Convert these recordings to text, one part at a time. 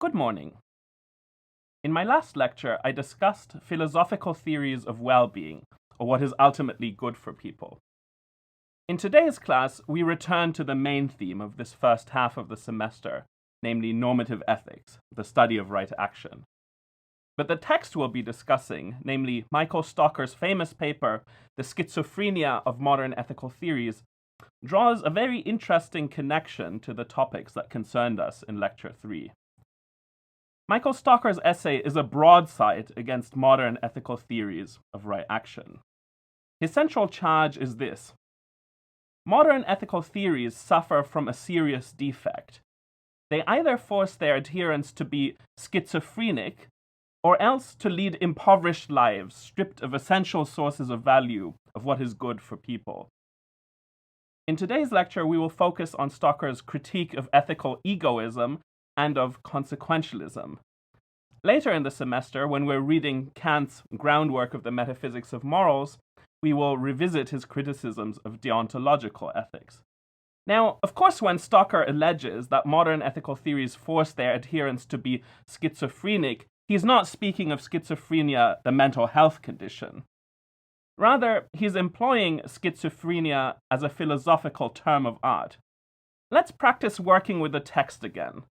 Good morning. In my last lecture, I discussed philosophical theories of well-being, or what is ultimately good for people. In today's class, we return to the main theme of this first half of the semester, namely normative ethics, the study of right action. But the text we'll be discussing, namely Michael Stocker's famous paper, The Schizophrenia of Modern Ethical Theories, draws a very interesting connection to the topics that concerned us in Lecture 3. Michael Stocker's essay is a broadside against modern ethical theories of right action. His central charge is this: modern ethical theories suffer from a serious defect. They either force their adherents to be schizophrenic, or else to lead impoverished lives stripped of essential sources of value of what is good for people. In today's lecture, we will focus on Stocker's critique of ethical egoism and of consequentialism. Later in the semester, when we're reading Kant's Groundwork of the Metaphysics of Morals, we will revisit his criticisms of deontological ethics. Now, of course, when Stocker alleges that modern ethical theories force their adherents to be schizophrenic, he's not speaking of schizophrenia, the mental health condition. Rather, he's employing schizophrenia as a philosophical term of art. Let's practice working with the text again.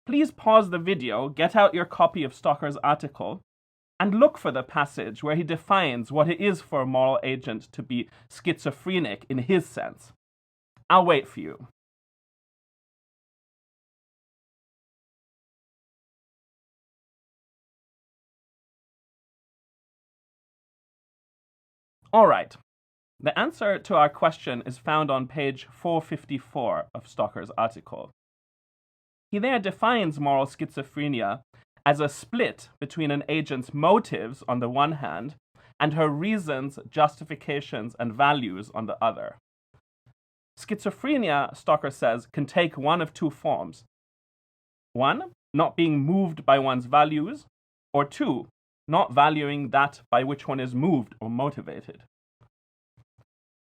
Please pause the video, get out your copy of Stocker's article, and look for the passage where he defines what it is for a moral agent to be schizophrenic in his sense. I'll wait for you. All right. The answer to our question is found on page 454 of Stocker's article. He there defines moral schizophrenia as a split between an agent's motives on the one hand and her reasons, justifications, and values on the other. Schizophrenia, Stocker says, can take one of two forms. One, not being moved by one's values, or two, not valuing that by which one is moved or motivated.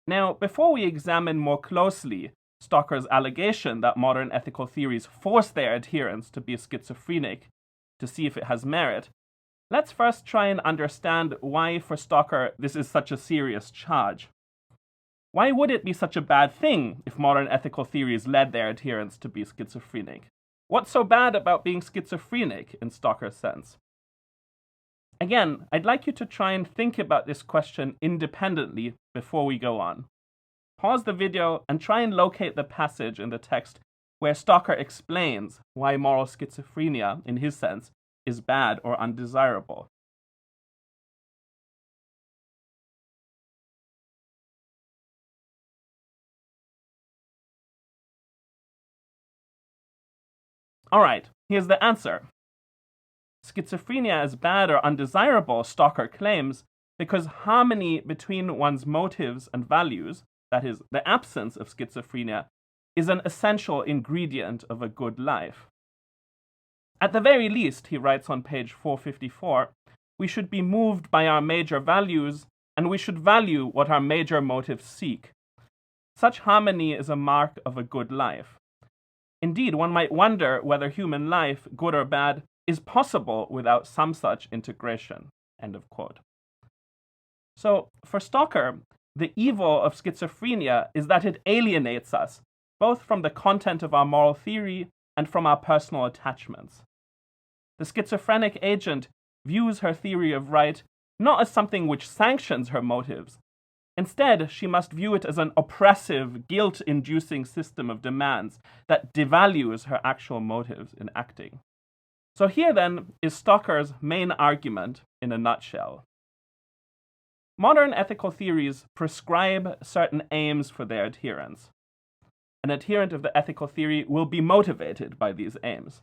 Now, before we examine more closely Stocker's allegation that modern ethical theories force their adherents to be schizophrenic to see if it has merit, let's first try and understand why for Stocker this is such a serious charge. Why would it be such a bad thing if modern ethical theories led their adherents to be schizophrenic? What's so bad about being schizophrenic in Stocker's sense? Again, I'd like you to try and think about this question independently before we go on. Pause the video and try and locate the passage in the text where Stocker explains why moral schizophrenia, in his sense, is bad or undesirable. All right, here's the answer. Schizophrenia is bad or undesirable, Stocker claims, because harmony between one's motives and values, that is, the absence of schizophrenia, is an essential ingredient of a good life. At the very least, he writes on page 454, we should be moved by our major values, and we should value what our major motives seek. Such harmony is a mark of a good life. Indeed, one might wonder whether human life, good or bad, is possible without some such integration. End of quote. So, for Stocker, the evil of schizophrenia is that it alienates us, both from the content of our moral theory and from our personal attachments. The schizophrenic agent views her theory of right not as something which sanctions her motives. Instead, she must view it as an oppressive, guilt-inducing system of demands that devalues her actual motives in acting. So here, then, is Stocker's main argument in a nutshell. Modern ethical theories prescribe certain aims for their adherents. An adherent of the ethical theory will be motivated by these aims.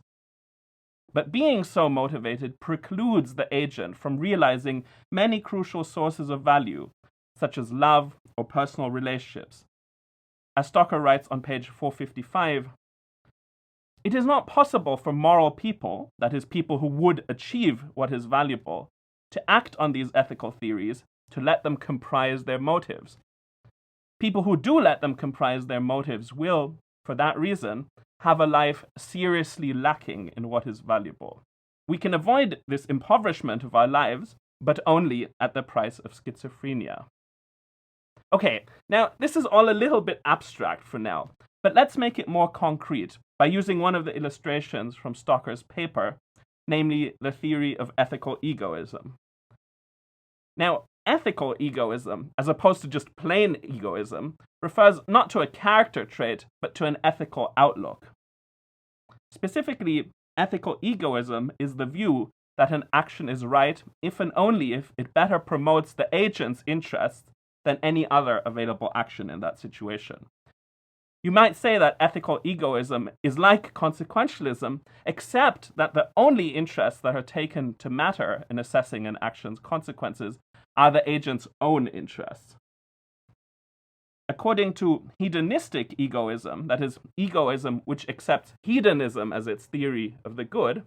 But being so motivated precludes the agent from realizing many crucial sources of value, such as love or personal relationships. As Stocker writes on page 455, it is not possible for moral people, that is, people who would achieve what is valuable, to act on these ethical theories to let them comprise their motives. People who do let them comprise their motives will, for that reason, have a life seriously lacking in what is valuable. We can avoid this impoverishment of our lives, but only at the price of schizophrenia. Okay, now this is all a little bit abstract for now, but let's make it more concrete by using one of the illustrations from Stocker's paper, namely the theory of ethical egoism. Now, ethical egoism, as opposed to just plain egoism, refers not to a character trait, but to an ethical outlook. Specifically, ethical egoism is the view that an action is right if and only if it better promotes the agent's interests than any other available action in that situation. You might say that ethical egoism is like consequentialism, except that the only interests that are taken to matter in assessing an action's consequences are the agent's own interests. According to hedonistic egoism, that is, egoism which accepts hedonism as its theory of the good,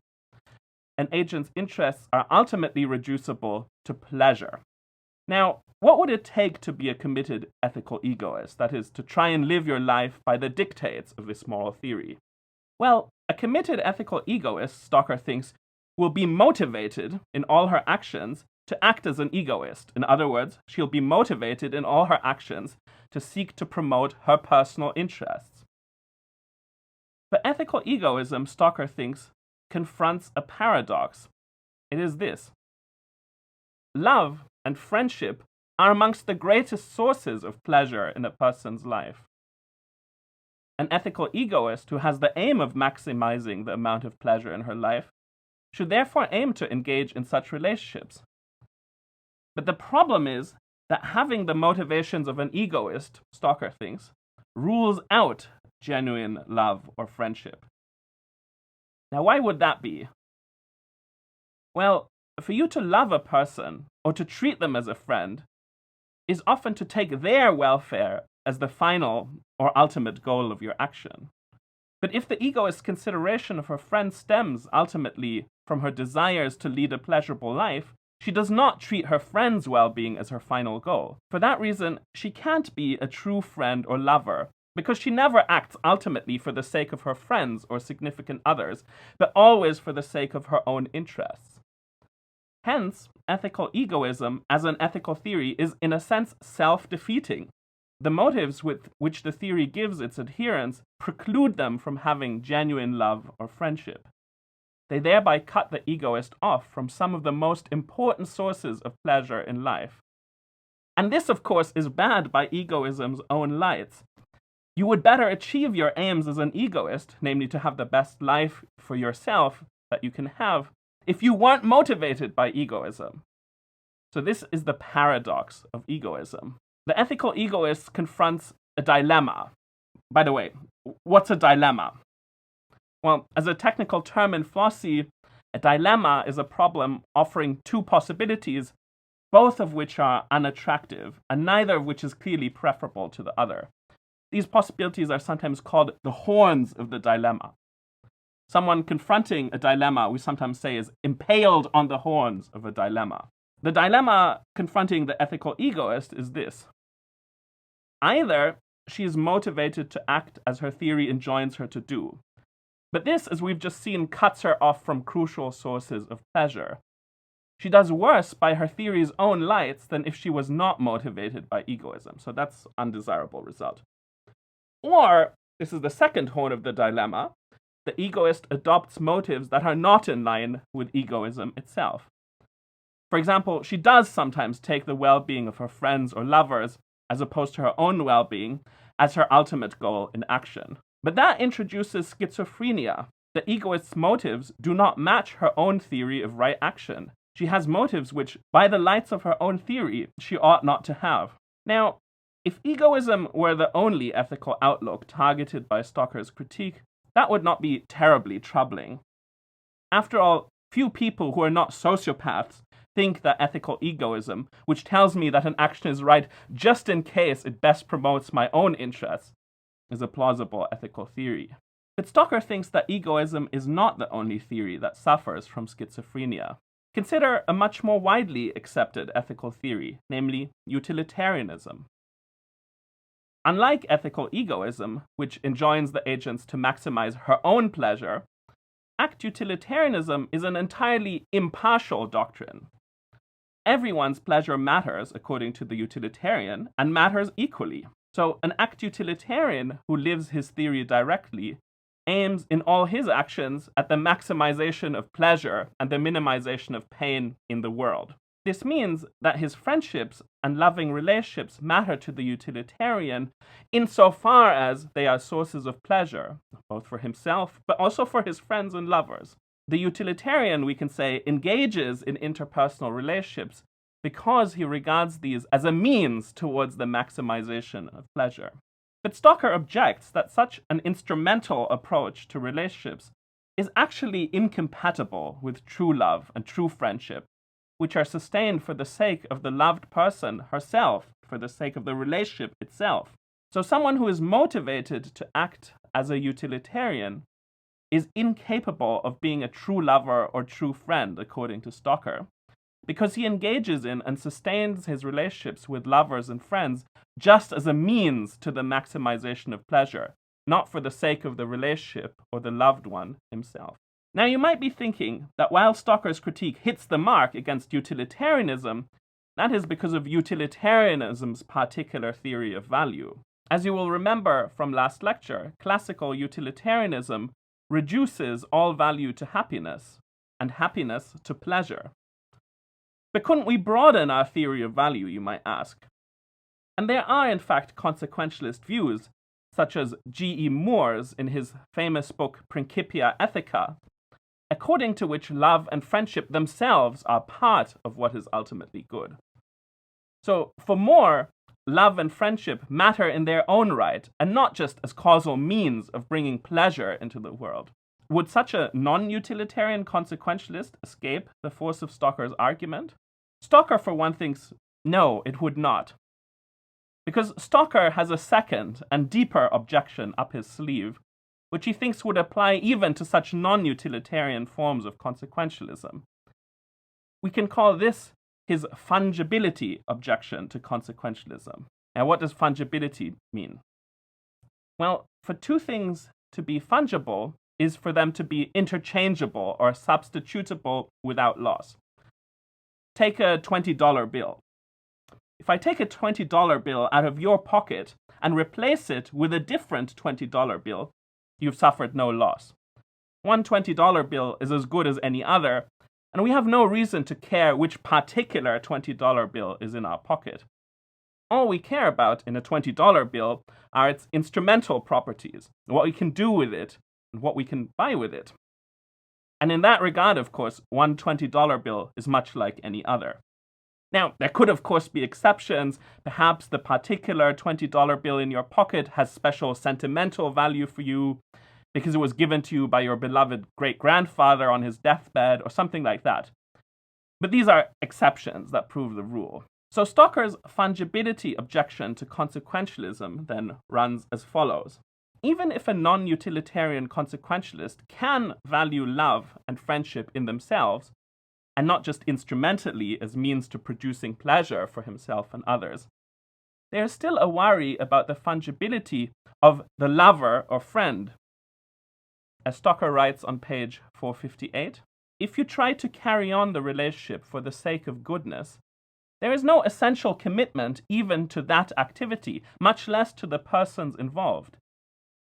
an agent's interests are ultimately reducible to pleasure. Now, what would it take to be a committed ethical egoist, that is, to try and live your life by the dictates of this moral theory? Well, a committed ethical egoist, Stocker thinks, will be motivated in all her actions to act as an egoist. In other words, she'll be motivated in all her actions to seek to promote her personal interests. But ethical egoism, Stocker thinks, confronts a paradox. It is this: love and friendship are amongst the greatest sources of pleasure in a person's life. An ethical egoist who has the aim of maximizing the amount of pleasure in her life should therefore aim to engage in such relationships. But the problem is that having the motivations of an egoist, Stocker thinks, rules out genuine love or friendship. Now, why would that be? Well, for you to love a person or to treat them as a friend is often to take their welfare as the final or ultimate goal of your action. But if the egoist's consideration of her friend stems ultimately from her desires to lead a pleasurable life, she does not treat her friend's well-being as her final goal. For that reason, she can't be a true friend or lover, because she never acts ultimately for the sake of her friends or significant others, but always for the sake of her own interests. Hence, ethical egoism, as an ethical theory, is in a sense self-defeating. The motives with which the theory gives its adherents preclude them from having genuine love or friendship. They thereby cut the egoist off from some of the most important sources of pleasure in life. And this, of course, is bad by egoism's own lights. You would better achieve your aims as an egoist, namely to have the best life for yourself that you can have, if you weren't motivated by egoism. So this is the paradox of egoism. The ethical egoist confronts a dilemma. By the way, what's a dilemma? Well, as a technical term in philosophy, a dilemma is a problem offering two possibilities, both of which are unattractive, and neither of which is clearly preferable to the other. These possibilities are sometimes called the horns of the dilemma. Someone confronting a dilemma, we sometimes say, is impaled on the horns of a dilemma. The dilemma confronting the ethical egoist is this: either she is motivated to act as her theory enjoins her to do, but this, as we've just seen, cuts her off from crucial sources of pleasure. She does worse by her theory's own lights than if she was not motivated by egoism, so that's an undesirable result. Or, this is the second horn of the dilemma, the egoist adopts motives that are not in line with egoism itself. For example, she does sometimes take the well-being of her friends or lovers, as opposed to her own well-being, as her ultimate goal in action. But that introduces schizophrenia. The egoist's motives do not match her own theory of right action. She has motives which, by the lights of her own theory, she ought not to have. Now, if egoism were the only ethical outlook targeted by Stocker's critique, that would not be terribly troubling. After all, few people who are not sociopaths think that ethical egoism, which tells me that an action is right just in case it best promotes my own interests, is a plausible ethical theory. But Stocker thinks that egoism is not the only theory that suffers from schizophrenia. Consider a much more widely accepted ethical theory, namely utilitarianism. Unlike ethical egoism, which enjoins the agents to maximize her own pleasure, act utilitarianism is an entirely impartial doctrine. Everyone's pleasure matters according to the utilitarian, and matters equally. So an act utilitarian who lives his theory directly aims in all his actions at the maximization of pleasure and the minimization of pain in the world. This means that his friendships and loving relationships matter to the utilitarian insofar as they are sources of pleasure, both for himself, but also for his friends and lovers. The utilitarian, we can say, engages in interpersonal relationships because he regards these as a means towards the maximization of pleasure. But Stocker objects that such an instrumental approach to relationships is actually incompatible with true love and true friendship, which are sustained for the sake of the loved person herself, for the sake of the relationship itself. So someone who is motivated to act as a utilitarian is incapable of being a true lover or true friend, according to Stocker, because he engages in and sustains his relationships with lovers and friends just as a means to the maximization of pleasure, not for the sake of the relationship or the loved one himself. Now, you might be thinking that while Stocker's critique hits the mark against utilitarianism, that is because of utilitarianism's particular theory of value. As you will remember from last lecture, classical utilitarianism reduces all value to happiness, and happiness to pleasure. But couldn't we broaden our theory of value, you might ask? And there are, in fact, consequentialist views, such as G.E. Moore's in his famous book Principia Ethica, according to which love and friendship themselves are part of what is ultimately good. So, for Moore, love and friendship matter in their own right, and not just as causal means of bringing pleasure into the world. Would such a non-utilitarian consequentialist escape the force of Stocker's argument? Stocker, for one, thinks no, it would not. Because Stocker has a second and deeper objection up his sleeve, which he thinks would apply even to such non-utilitarian forms of consequentialism. We can call this his fungibility objection to consequentialism. Now, what does fungibility mean? Well, for two things to be fungible is for them to be interchangeable or substitutable without loss. Take a $20 bill. If I take a $20 bill out of your pocket and replace it with a different $20 bill, you've suffered no loss. One $20 bill is as good as any other, and we have no reason to care which particular $20 bill is in our pocket. All we care about in a $20 bill are its instrumental properties, what we can do with it, and what we can buy with it. And in that regard, of course, one $20 bill is much like any other. Now, there could, of course, be exceptions. Perhaps the particular $20 bill in your pocket has special sentimental value for you because it was given to you by your beloved great-grandfather on his deathbed or something like that. But these are exceptions that prove the rule. So Stocker's fungibility objection to consequentialism then runs as follows. Even if a non-utilitarian consequentialist can value love and friendship in themselves, and not just instrumentally as means to producing pleasure for himself and others, there is still a worry about the fungibility of the lover or friend. As Stocker writes on page 458, if you try to carry on the relationship for the sake of goodness, there is no essential commitment even to that activity, much less to the persons involved.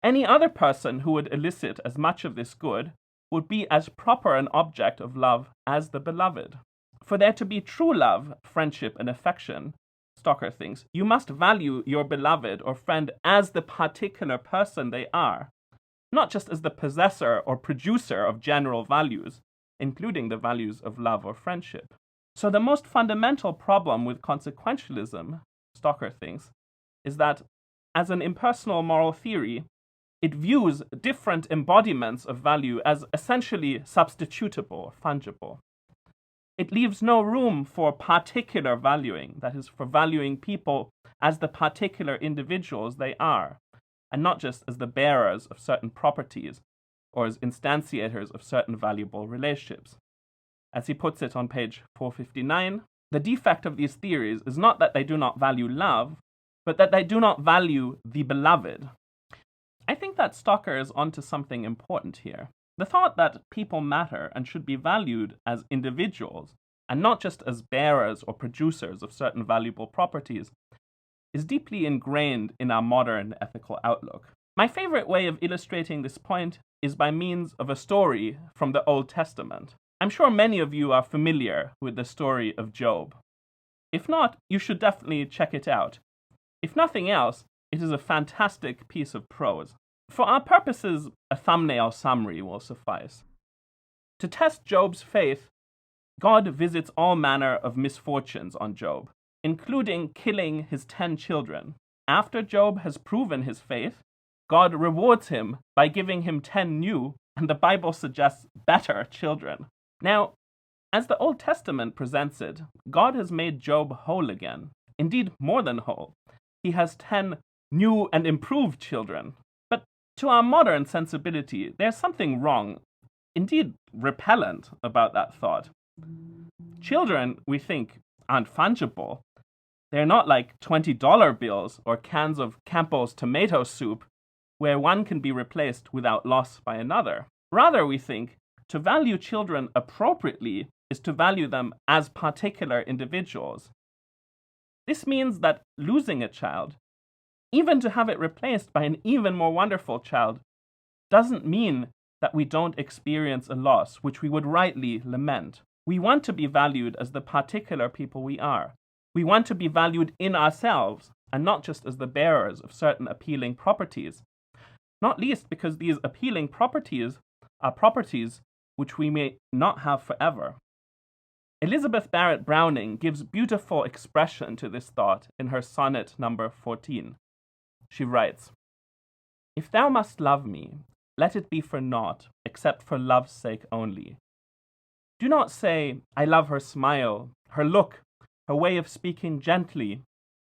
Any other person who would elicit as much of this good would be as proper an object of love as the beloved. For there to be true love, friendship, and affection, Stocker thinks, you must value your beloved or friend as the particular person they are, not just as the possessor or producer of general values, including the values of love or friendship. So the most fundamental problem with consequentialism, Stocker thinks, is that as an impersonal moral theory, it views different embodiments of value as essentially substitutable, fungible. It leaves no room for particular valuing, that is, for valuing people as the particular individuals they are, and not just as the bearers of certain properties or as instantiators of certain valuable relationships. As he puts it on page 459, the defect of these theories is not that they do not value love, but that they do not value the beloved. I think that Stocker is onto something important here. The thought that people matter and should be valued as individuals, and not just as bearers or producers of certain valuable properties, is deeply ingrained in our modern ethical outlook. My favorite way of illustrating this point is by means of a story from the Old Testament. I'm sure many of you are familiar with the story of Job. If not, you should definitely check it out. If nothing else, it is a fantastic piece of prose. For our purposes, a thumbnail summary will suffice. To test Job's faith, God visits all manner of misfortunes on Job, including killing his 10 children. After Job has proven his faith, God rewards him by giving him 10 new, and the Bible suggests better children. Now, as the Old Testament presents it, God has made Job whole again. Indeed, more than whole. He has 10 new and improved children. But to our modern sensibility, there's something wrong, indeed repellent, about that thought. Children, we think, aren't fungible. They're not like $20 bills or cans of Campbell's tomato soup, where one can be replaced without loss by another. Rather, we think, to value children appropriately is to value them as particular individuals. This means that losing a child, even to have it replaced by an even more wonderful child, doesn't mean that we don't experience a loss which we would rightly lament. We want to be valued as the particular people we are. We want to be valued in ourselves, and not just as the bearers of certain appealing properties. Not least because these appealing properties are properties which we may not have forever. Elizabeth Barrett Browning gives beautiful expression to this thought in her sonnet number 14. She writes, "If thou must love me, let it be for naught, except for love's sake only. Do not say, I love her smile, her look, her way of speaking gently,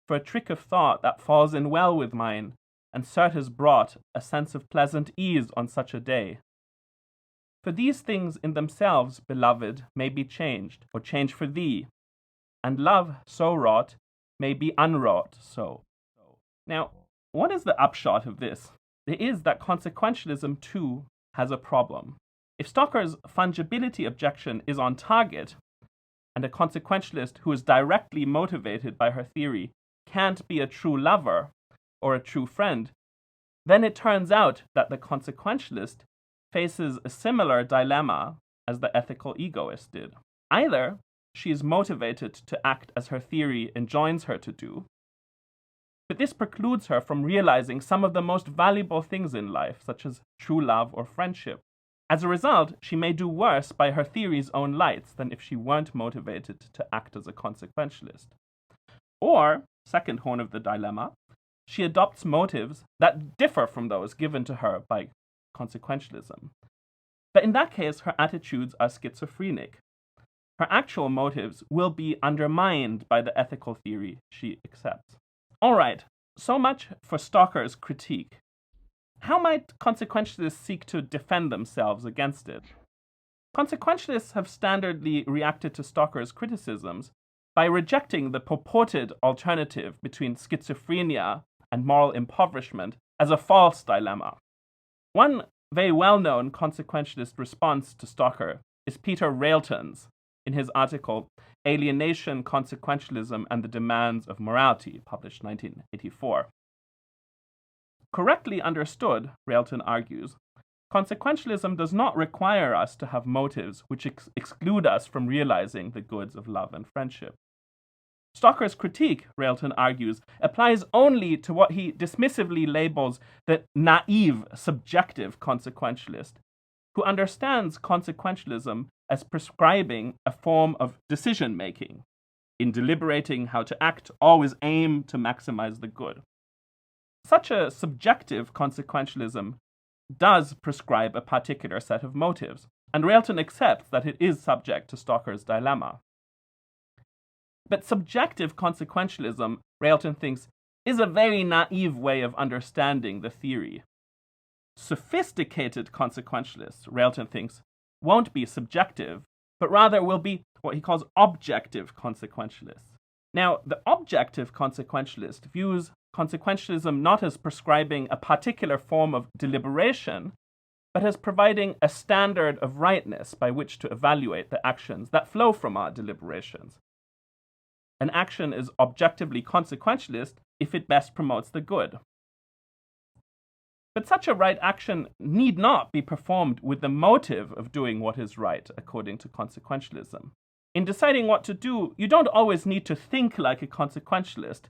for a trick of thought that falls in well with mine, and cert has brought a sense of pleasant ease on such a day. For these things in themselves, beloved, may be changed, or change for thee, and love so wrought may be unwrought so." Now, what is the upshot of this? It is that consequentialism, too, has a problem. If Stocker's fungibility objection is on target, and a consequentialist who is directly motivated by her theory can't be a true lover or a true friend, then it turns out that the consequentialist faces a similar dilemma as the ethical egoist did. Either she is motivated to act as her theory enjoins her to do, but this precludes her from realizing some of the most valuable things in life, such as true love or friendship. As a result, she may do worse by her theory's own lights than if she weren't motivated to act as a consequentialist. Or, second horn of the dilemma, she adopts motives that differ from those given to her by consequentialism. But in that case, her attitudes are schizophrenic. Her actual motives will be undermined by the ethical theory she accepts. All right, so much for Stocker's critique. How might consequentialists seek to defend themselves against it? Consequentialists have standardly reacted to Stocker's criticisms by rejecting the purported alternative between schizophrenia and moral impoverishment as a false dilemma. One very well-known consequentialist response to Stocker is Peter Railton's in his article Alienation, Consequentialism, and the Demands of Morality, published 1984. Correctly understood, Railton argues, consequentialism does not require us to have motives which exclude us from realizing the goods of love and friendship. Stocker's critique, Railton argues, applies only to what he dismissively labels the naive, subjective consequentialist, who understands consequentialism as prescribing a form of decision-making. In deliberating how to act, always aim to maximize the good. Such a subjective consequentialism does prescribe a particular set of motives, and Railton accepts that it is subject to Stocker's dilemma. But subjective consequentialism, Railton thinks, is a very naive way of understanding the theory. Sophisticated consequentialists, Railton thinks, won't be subjective, but rather will be what he calls objective consequentialists. Now, the objective consequentialist views consequentialism not as prescribing a particular form of deliberation, but as providing a standard of rightness by which to evaluate the actions that flow from our deliberations. An action is objectively consequentialist if it best promotes the good. But such a right action need not be performed with the motive of doing what is right, according to consequentialism. In deciding what to do, you don't always need to think like a consequentialist,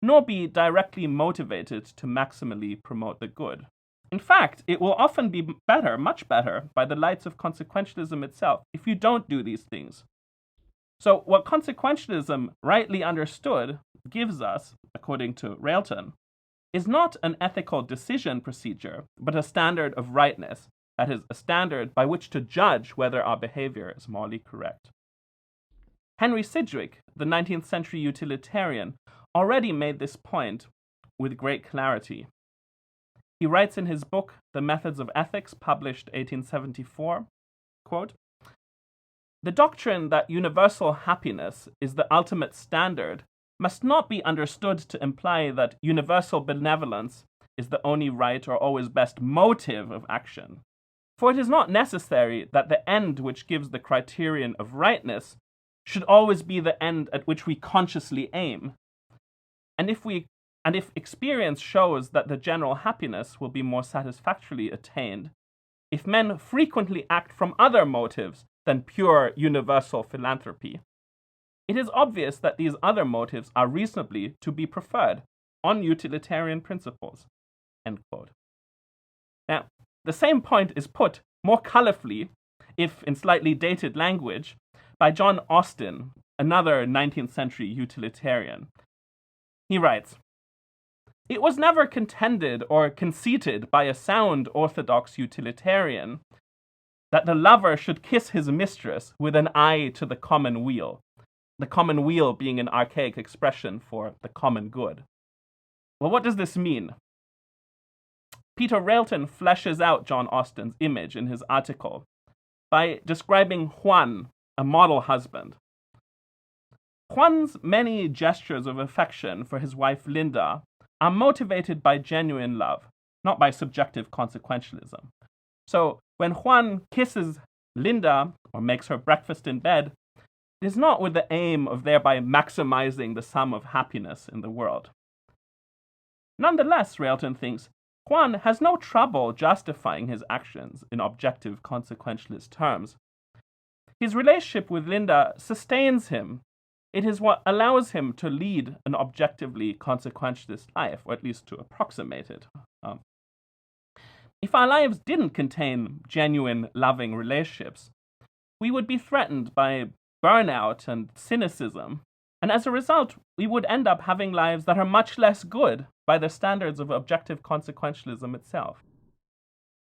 nor be directly motivated to maximally promote the good. In fact, it will often be better, much better, by the lights of consequentialism itself if you don't do these things. So what consequentialism, rightly understood, gives us, according to Railton, is not an ethical decision procedure, but a standard of rightness, that is, a standard by which to judge whether our behavior is morally correct. Henry Sidgwick, the 19th century utilitarian, already made this point with great clarity. He writes in his book, The Methods of Ethics, published 1874, quote, "The doctrine that universal happiness is the ultimate standard must not be understood to imply that universal benevolence is the only right or always best motive of action. For it is not necessary that the end which gives the criterion of rightness should always be the end at which we consciously aim. And if experience shows that the general happiness will be more satisfactorily attained, if men frequently act from other motives than pure universal philanthropy, it is obvious that these other motives are reasonably to be preferred on utilitarian principles." End quote. Now, the same point is put more colorfully, if in slightly dated language, by John Austin, another 19th century utilitarian. He writes, "It was never contended or conceited by a sound orthodox utilitarian that the lover should kiss his mistress with an eye to the common weal," the common weal being an archaic expression for the common good. Well, what does this mean? Peter Railton fleshes out John Austin's image in his article by describing Juan, a model husband. Juan's many gestures of affection for his wife Linda are motivated by genuine love, not by subjective consequentialism. So when Juan kisses Linda or makes her breakfast in bed, it is not with the aim of thereby maximizing the sum of happiness in the world. Nonetheless, Railton thinks, Juan has no trouble justifying his actions in objective consequentialist terms. His relationship with Linda sustains him. It is what allows him to lead an objectively consequentialist life, or at least to approximate it. If our lives didn't contain genuine, loving relationships, we would be threatened by burnout and cynicism, and as a result, we would end up having lives that are much less good by the standards of objective consequentialism itself.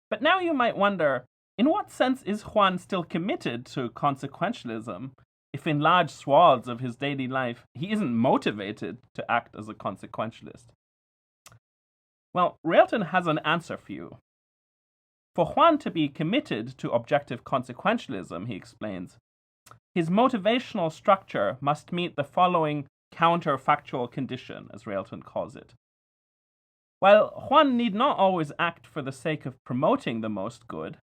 But now you might wonder, in what sense is Juan still committed to consequentialism if in large swaths of his daily life he isn't motivated to act as a consequentialist? Well, Railton has an answer for you. For Juan to be committed to objective consequentialism, he explains, his motivational structure must meet the following counterfactual condition, as Railton calls it. While Juan need not always act for the sake of promoting the most good,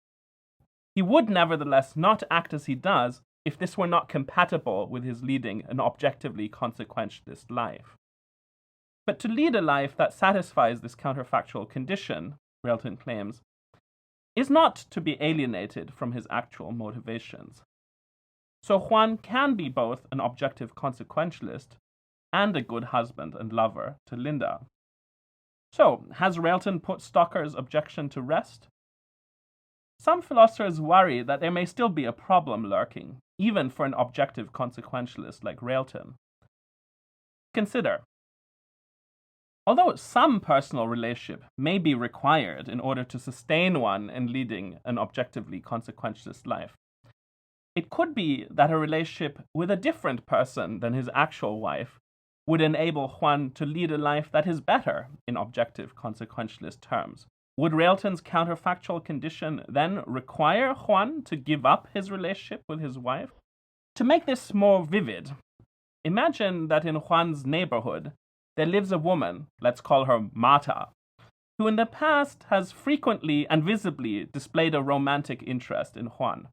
he would nevertheless not act as he does if this were not compatible with his leading an objectively consequentialist life. But to lead a life that satisfies this counterfactual condition, Railton claims, is not to be alienated from his actual motivations. So Juan can be both an objective consequentialist and a good husband and lover to Linda. So, has Railton put Stocker's objection to rest? Some philosophers worry that there may still be a problem lurking, even for an objective consequentialist like Railton. Consider, although some personal relationship may be required in order to sustain one in leading an objectively consequentialist life, it could be that a relationship with a different person than his actual wife would enable Juan to lead a life that is better in objective consequentialist terms. Would Railton's counterfactual condition then require Juan to give up his relationship with his wife? To make this more vivid, imagine that in Juan's neighborhood there lives a woman, let's call her Marta, who in the past has frequently and visibly displayed a romantic interest in Juan.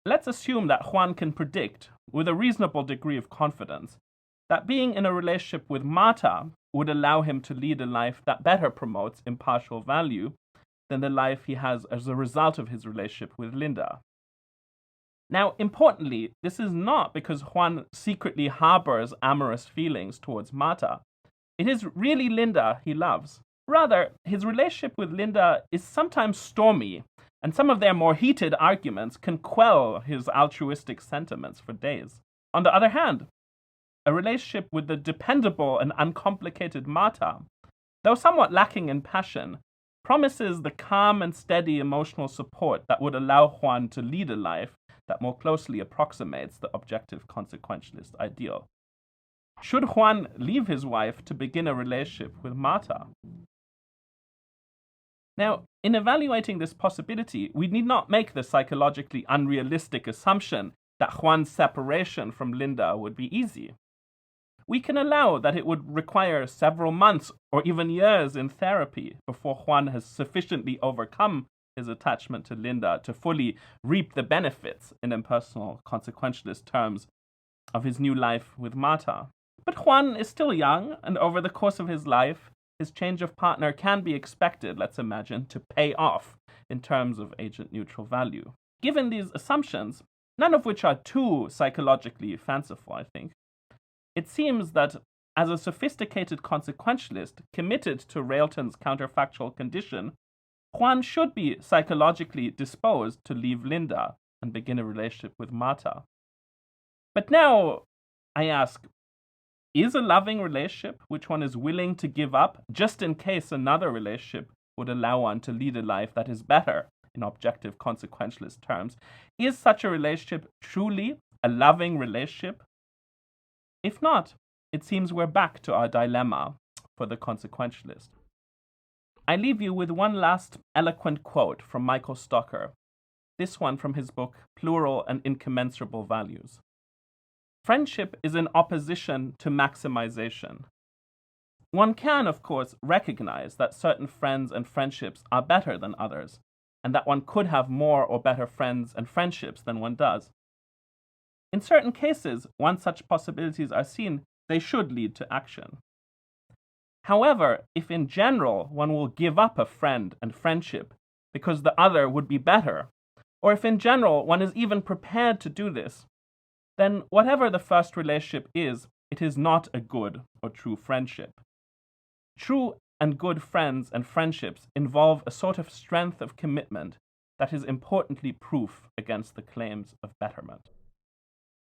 Let's assume that Juan can predict, with a reasonable degree of confidence, that being in a relationship with Marta would allow him to lead a life that better promotes impartial value than the life he has as a result of his relationship with Linda. Now, importantly, this is not because Juan secretly harbors amorous feelings towards Marta. It is really Linda he loves. Rather, his relationship with Linda is sometimes stormy, and some of their more heated arguments can quell his altruistic sentiments for days. On the other hand, a relationship with the dependable and uncomplicated Marta, though somewhat lacking in passion, promises the calm and steady emotional support that would allow Juan to lead a life that more closely approximates the objective consequentialist ideal. Should Juan leave his wife to begin a relationship with Marta? Now, in evaluating this possibility, we need not make the psychologically unrealistic assumption that Juan's separation from Linda would be easy. We can allow that it would require several months or even years in therapy before Juan has sufficiently overcome his attachment to Linda to fully reap the benefits, in impersonal consequentialist terms, of his new life with Marta. But Juan is still young, and over the course of his life, his change of partner can be expected, let's imagine, to pay off in terms of agent-neutral value. Given these assumptions, none of which are too psychologically fanciful, I think, it seems that as a sophisticated consequentialist committed to Railton's counterfactual condition, Juan should be psychologically disposed to leave Linda and begin a relationship with Marta. But now, I ask, is a loving relationship which one is willing to give up just in case another relationship would allow one to lead a life that is better in objective consequentialist terms, is such a relationship truly a loving relationship? If not, it seems we're back to our dilemma for the consequentialist. I leave you with one last eloquent quote from Michael Stocker, this one from his book Plural and Incommensurable Values. Friendship is in opposition to maximization. One can, of course, recognize that certain friends and friendships are better than others, and that one could have more or better friends and friendships than one does. In certain cases, once such possibilities are seen, they should lead to action. However, if in general one will give up a friend and friendship because the other would be better, or if in general one is even prepared to do this, then whatever the first relationship is, it is not a good or true friendship. True and good friends and friendships involve a sort of strength of commitment that is importantly proof against the claims of betterment.